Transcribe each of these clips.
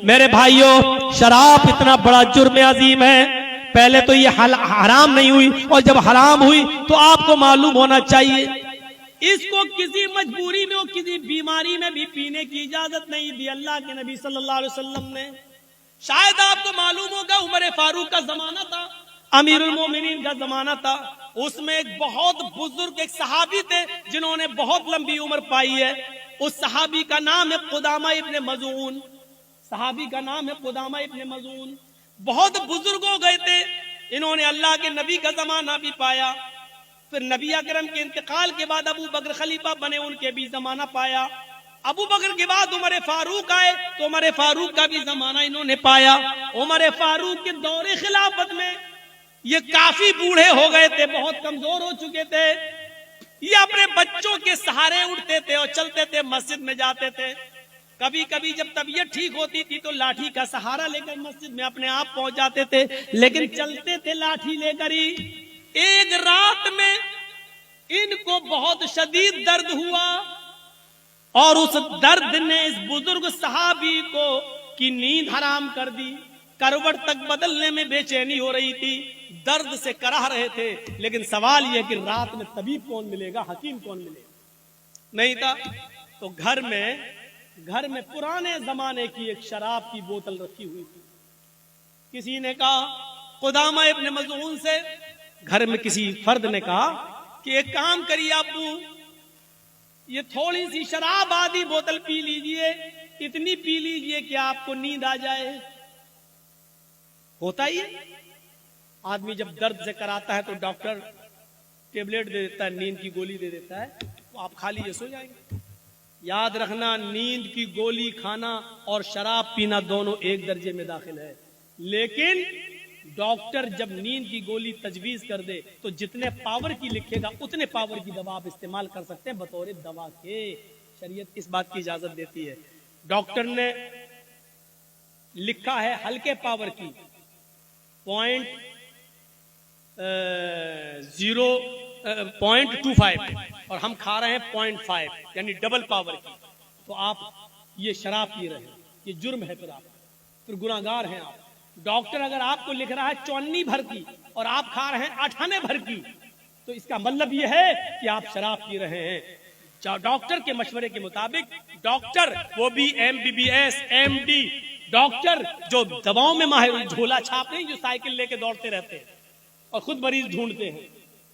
میرے بھائیوں، شراب اتنا بڑا جرم عظیم ہے. پہلے تو یہ حرام نہیں ہوئی، اور جب حرام ہوئی تو آپ کو معلوم ہونا چاہیے اس کو کسی مجبوری میں اور کسی بیماری میں بھی پینے کی اجازت نہیں دی اللہ کے نبی صلی اللہ علیہ وسلم نے. شاید آپ کو معلوم ہوگا عمر فاروق کا زمانہ تھا، امیر المومنین کا زمانہ تھا. اس میں ایک بہت بزرگ ایک صحابی تھے جنہوں نے بہت لمبی عمر پائی ہے. اس صحابی کا نام ہے قدامہ ابن مظعون. صحابی کا نام ہے قدامہ ابن مظعون. بہت بزرگ ہو گئے تھے. انہوں نے اللہ کے نبی کا زمانہ بھی پایا. پھر نبی اکرم کے انتقال کے بعد ابو بکر خلیفہ بنے، ان کے بھی زمانہ پایا. ابو بکر کے بعد عمر فاروق آئے تو عمر فاروق کا بھی زمانہ انہوں نے پایا. عمر فاروق کے دور خلافت میں یہ کافی بوڑھے ہو گئے تھے، بہت کمزور ہو چکے تھے. یہ اپنے بچوں کے سہارے اٹھتے تھے اور چلتے تھے، مسجد میں جاتے تھے. کبھی کبھی جب طبیعت ٹھیک ہوتی تھی تو لاٹھی کا سہارا لے کر مسجد میں اپنے آپ پہنچ جاتے تھے، لیکن چلتے تھے لاٹھی لے کر ہی. ایک رات میں ان کو بہت شدید درد ہوا اور اس درد نے اس بزرگ صحابی کو کی نیند حرام کر دی. کروٹ تک بدلنے میں بے چینی ہو رہی تھی، درد سے کراہ رہے تھے. لیکن سوال یہ کہ رات میں طبیب کون ملے گا، حکیم کون ملے گا؟ نہیں تھا. تو گھر میں پرانے زمانے کی ایک شراب کی بوتل رکھی ہوئی تھی. کسی نے کہا قدامہ ابن مظعون سے، گھر میں کسی فرد نے کہا کہ ایک کام کریے ابو، یہ تھوڑی سی شراب آدھی بوتل پی لیجئے، اتنی پی لیجئے کہ آپ کو نیند آ جائے. ہوتا ہی ہے، آدمی جب درد سے کراتا ہے تو ڈاکٹر ٹیبلٹ دے دیتا ہے، نیند کی گولی دے دیتا ہے، تو آپ کھا لیجئے، سو جائیں گے. یاد رکھنا، نیند کی گولی کھانا اور شراب پینا دونوں ایک درجے میں داخل ہے. لیکن ڈاکٹر جب نیند کی گولی تجویز کر دے تو جتنے پاور کی لکھے گا اتنے پاور کی دوا آپ استعمال کر سکتے ہیں بطور دوا کے. شریعت اس بات کی اجازت دیتی ہے. ڈاکٹر نے لکھا ہے ہلکے پاور کی 0.25 اور ہم کھا رہے ہیں 0.5 یعنی ڈبل پاور کی، تو آپ یہ شراب پی رہے ہیں، یہ جرم ہے. پھر گناہگار ہیں آپ. ڈاکٹر اگر آپ کو لکھ رہا ہے 54 بھر کی اور آپ کھا رہے ہیں 98 بھر کی، تو اس کا مطلب یہ ہے کہ آپ شراب پی رہے ہیں. ڈاکٹر کے مشورے کے مطابق، ڈاکٹر وہ بھی MBBS MD ڈاکٹر جو دواؤں میں ماہر، جھولا چھاپ نہیں جو سائیکل لے کے دوڑتے رہتے ہیں اور خود مریض ڈھونڈتے ہیں.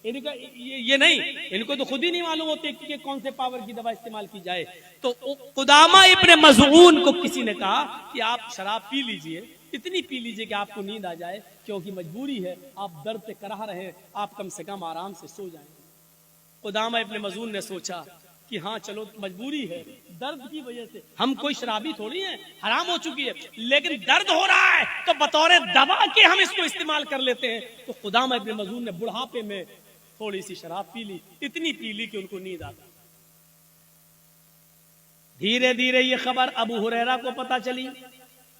یہ نہیں، ان کو تو خود ہی نہیں معلوم ہوتے کہ کون سے پاور کی دوا استعمال کی جائے. تو قدامہ ابن مظعون کو کسی نے کہا کہ آپ شراب پی لیجئے، اتنی پی لیجئے کہ آپ کو نیند آ جائے، کیونکہ مجبوری ہے، آپ درد سے کراہ رہے ہیں، آپ کم سے کم آرام سے سو جائیں. قدامہ ابن مظعون نے سوچا کہ ہاں چلو مجبوری ہے، درد کی وجہ سے، ہم کوئی شرابی تھوڑی ہیں، حرام ہو چکی ہے، لیکن درد ہو رہا ہے تو بطور دوا کے ہم اس کو استعمال کر لیتے ہیں. تو قدامہ ابن مظعون نے بڑھاپے میں تھوڑی سی شراب پی لی، اتنی پی لی کہ ان کو نیند آتی. دھیرے دھیرے یہ خبر ابو ہریرہ کو پتا چلی.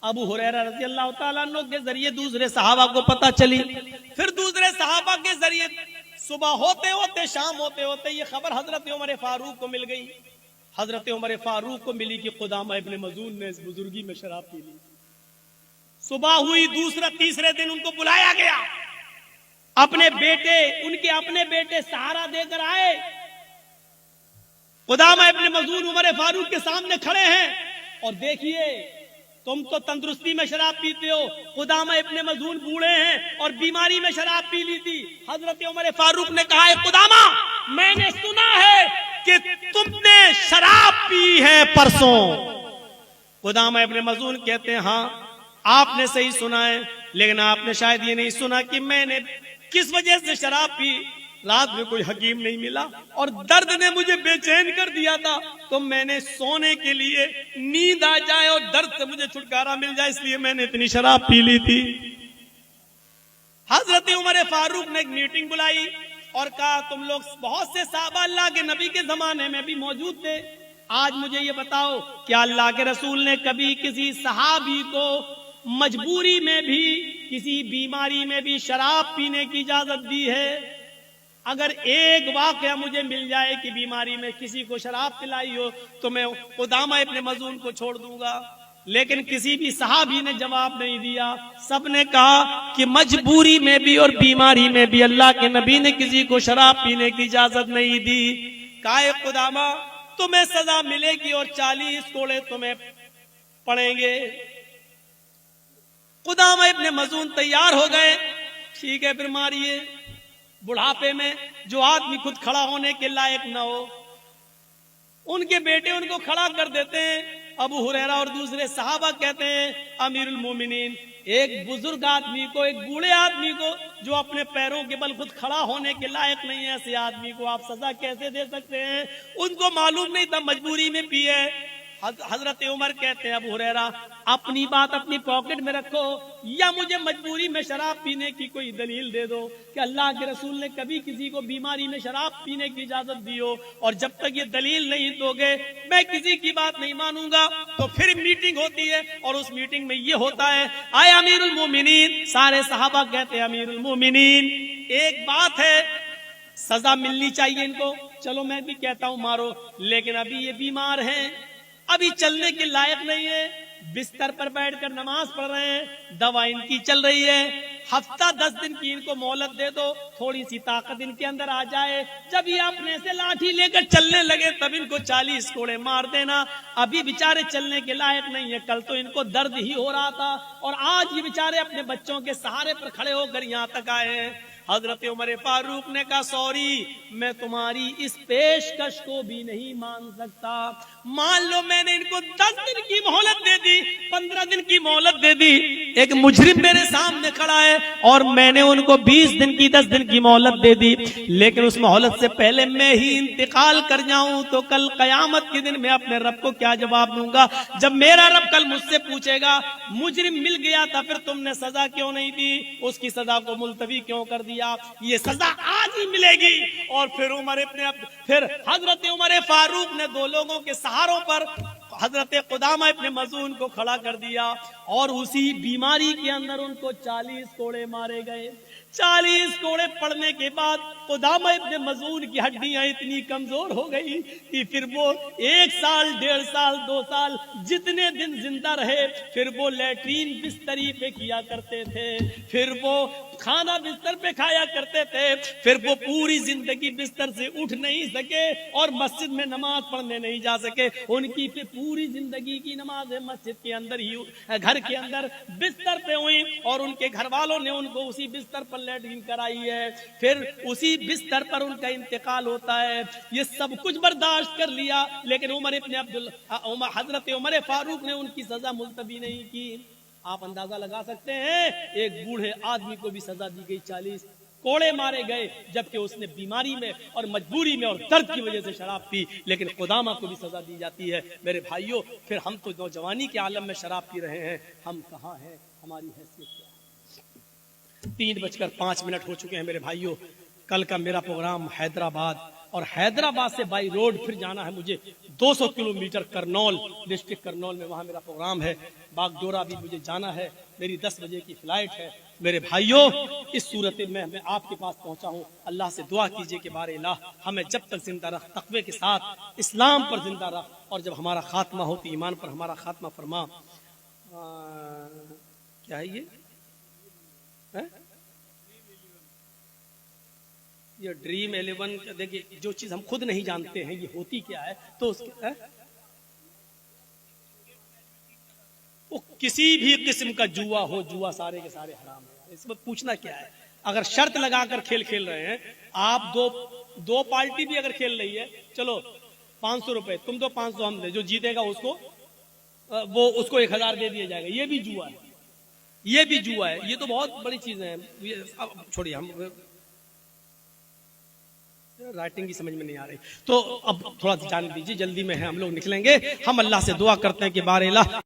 ابو ہریرہ رضی اللہ تعالیٰ عنہ کے ذریعے دوسرے صحابہ کو پتا چلی. پھر دوسرے صحابہ کے ذریعے صبح ہوتے ہوتے شام ہوتے ہوتے یہ خبر حضرت عمر فاروق کو مل گئی. حضرت عمر فاروق کو ملی کہ قدامہ ابن مظعون نے اس بزرگی میں شراب پی لی. صبح ہوئی، تیسرے دن ان کو بلایا گیا. اپنے بیٹے سہارا دے کر آئے. قدامہ ابن مظعون عمر فاروق کے سامنے کھڑے ہیں اور دیکھیے تم تو تندرستی میں شراب پیتے ہو، قدامہ ابن مظعون بوڑھے ہیں اور بیماری میں شراب پی لی تھی. حضرت عمر فاروق نے کہا ہے قدامہ، میں نے سنا ہے کہ تم نے شراب پی ہے پرسوں. قدامہ ابن مظعون کہتے ہیں ہاں آپ نے صحیح سنا ہے، لیکن آپ نے شاید یہ نہیں سنا کہ میں نے کس وجہ سے شراب پی. رات میں کوئی حکیم نہیں ملا اور درد نے مجھے بے چین کر دیا تھا، تو میں نے سونے کے لیے نیند آ جائے اور درد سے مجھے چھٹکارا مل جائے، اس لیے میں نے اتنی شراب پی لی تھی. حضرت عمر فاروق نے ایک میٹنگ بلائی اور کہا تم لوگ بہت سے صحابہ اللہ کے نبی کے زمانے میں بھی موجود تھے، آج مجھے یہ بتاؤ کیا اللہ کے رسول نے کبھی کسی صحابی کو مجبوری میں بھی، کسی بیماری میں بھی شراب پینے کی اجازت دی ہے؟ اگر ایک واقعہ مجھے مل جائے کہ بیماری میں کسی کو شراب پلائی ہو تو میں قدامہ ابن مظعون کو چھوڑ دوں گا. لیکن کسی بھی صحابی نے جواب نہیں دیا. سب نے کہا کہ مجبوری میں بھی اور بیماری میں بھی اللہ کے نبی نے کسی کو شراب پینے کی اجازت نہیں دی. کہا اے قدامہ تمہیں سزا ملے گی اور 40 کوڑے تمہیں پڑیں گے. قدامہ ابن مظعون تیار ہو گئے. ٹھیک ہے پھر ماریے. بڑھاپے میں جو آدمی خود کھڑا ہونے کے لائق نہ ہو ان کے بیٹے ان کو کھڑا کر دیتے ہیں. ابو ہریرہ اور دوسرے صحابہ کہتے ہیں امیر المومنین ایک بزرگ آدمی کو, ایک بوڑھے آدمی کو جو اپنے پیروں کے بل خود کھڑا ہونے کے لائق نہیں ہے, ایسے آدمی کو آپ سزا کیسے دے سکتے ہیں؟ ان کو معلوم نہیں تھا مجبوری میں پیے. حضرت عمر کہتے ہیں ابو ہریرہ اپنی بات اپنی پاکٹ میں رکھو یا مجھے مجبوری میں شراب پینے کی کوئی دلیل دے دو کہ اللہ کے رسول نے کبھی کسی کو بیماری میں شراب پینے کی اجازت دی ہو, اور جب تک یہ دلیل نہیں دو گے میں کسی کی بات نہیں مانوں گا. تو پھر میٹنگ ہوتی ہے اور اس میٹنگ میں یہ ہوتا ہے آئے امیر المومنین. سارے صحابہ کہتے ہیں امیر المومنین ایک بات ہے سزا ملنی چاہیے ان کو, چلو میں بھی کہتا ہوں مارو, لیکن ابھی یہ بیمار ہیں, ابھی چلنے کے لائق نہیں ہے, بستر پر بیٹھ کر نماز پڑھ رہے ہیں, دوا ان کی چل رہی ہے, ہفتہ 10 دن کی ان کو مہلت دے دو, تھوڑی سی طاقت ان کے اندر آ جائے, جب یہ اپنے سے لاٹھی لے کر چلنے لگے تب ان کو 40 کوڑے مار دینا. ابھی بیچارے چلنے کے لائق نہیں ہے, کل تو ان کو درد ہی ہو رہا تھا اور آج یہ بیچارے اپنے بچوں کے سہارے پر کھڑے ہو کر یہاں تک آئے ہیں. حضرت عمر فاروق نے کہا سوری میں تمہاری اس پیشکش کو بھی نہیں مان سکتا. مان لو میں نے ان کو 10 دن کی مہلت دے دی, 15 دن کی مہلت دے دی, ایک مجرم میرے سامنے کھڑا ہے اور میں نے ان کو 20 دن کی 10 دن کی مہلت دے دی, لیکن اس مہلت سے پہلے میں ہی انتقال کر جاؤں تو کل قیامت کے دن میں اپنے رب کو کیا جواب دوں گا؟ جب میرا رب کل مجھ سے پوچھے گا مجرم مل گیا تھا پھر تم نے سزا کیوں نہیں دی, اس کی سزا کو ملتوی کیوں کر دیا؟ یہ سزا آج ہی ملے گی. اور پھر حضرت عمر فاروق نے 2 لوگوں کے سہاروں پر حضرت قدامہ ابن مظعون کو کھڑا کر دیا اور اسی بیماری کے اندر ان کو 40 کوڑے مارے گئے. 40 کوڑے پڑنے کے بعد قدامہ ابن مظعون کی ہڈیاں اتنی کمزور ہو گئی کہ پھر وہ 1 سال 1.5 سال 2 سال جتنے دن زندہ رہے پھر وہ لیٹرین بستری پہ کیا کرتے تھے, پھر وہ کھانا بستر پہ کھایا کرتے تھے, پھر وہ پوری زندگی بستر سے اٹھ نہیں سکے اور مسجد میں نماز پڑھنے نہیں جا سکے. ان کی پھر پوری زندگی کی نماز مسجد کے اندر ہی گھر کے اندر بستر پہ ہوئی اور ان کے گھر والوں نے ان کو اسی بستر پر لیٹرین کرائی ہے, پھر اسی بستر پر ان کا انتقال ہوتا ہے. یہ سب کچھ برداشت کر لیا لیکن حضرت عمر فاروق نے ان کی سزا ملتوی نہیں کی. آپ اندازہ لگا سکتے ہیں ایک بوڑھے آدمی کو بھی سزا دی گئی, 40 کوڑے مارے گئے جبکہ اس نے بیماری میں اور مجبوری میں اور درد کی وجہ سے شراب پی, لیکن قدامہ کو بھی سزا دی جاتی ہے. میرے بھائیوں پھر ہم تو نوجوانی کے عالم میں شراب پی رہے ہیں, ہم کہاں ہیں, ہماری حیثیت کیا ہے؟ 3:05 ہو چکے ہیں میرے بھائیوں. کل کا میرا پروگرام حیدرآباد اور حیدرآباد سے بائی روڈ پھر جانا ہے مجھے 200 کلومیٹر کرنول, ڈسٹرکٹ کرنول میں, وہاں میرا پروگرام ہے. باگڈورا بھی مجھے جانا ہے, میری 10 بجے کی فلائٹ ہے. میرے بھائیوں اس صورت میں آپ کے پاس پہنچا ہوں, اللہ سے دعا کیجئے کہ بارے الہ ہمیں جب تک زندہ رکھ, تقوی کے ساتھ اسلام پر زندہ رکھ, اور جب ہمارا خاتمہ ہو تو ایمان پر ہمارا خاتمہ فرما. کیا ہے یہ ڈریم 11؟ دیکھیے جو چیز ہم خود نہیں جانتے ہیں یہ ہوتی کیا ہے, تو اس کے وہ کسی بھی قسم کا جوا ہو, جوا سارے کے سارے حرام ہے. اس میں پوچھنا کیا ہے؟ اگر شرط لگا کر کھیل رہے ہیں آپ, دو پارٹی بھی اگر کھیل رہی ہے, چلو 500 روپے تم دو 500 ہم دے, جو جیتے گا اس کو 1000 دے دیا جائے گا, یہ بھی جوا ہے, یہ بھی جوا ہے. یہ تو بہت بڑی چیزیں ہیں. چھوڑیے, ہم رائٹنگ کی سمجھ میں نہیں آ رہی, تو اب تھوڑا جان دیجیے, جلدی میں ہے, ہم لوگ نکلیں گے. ہم اللہ سے دعا کرتے ہیں کہ بارے الہ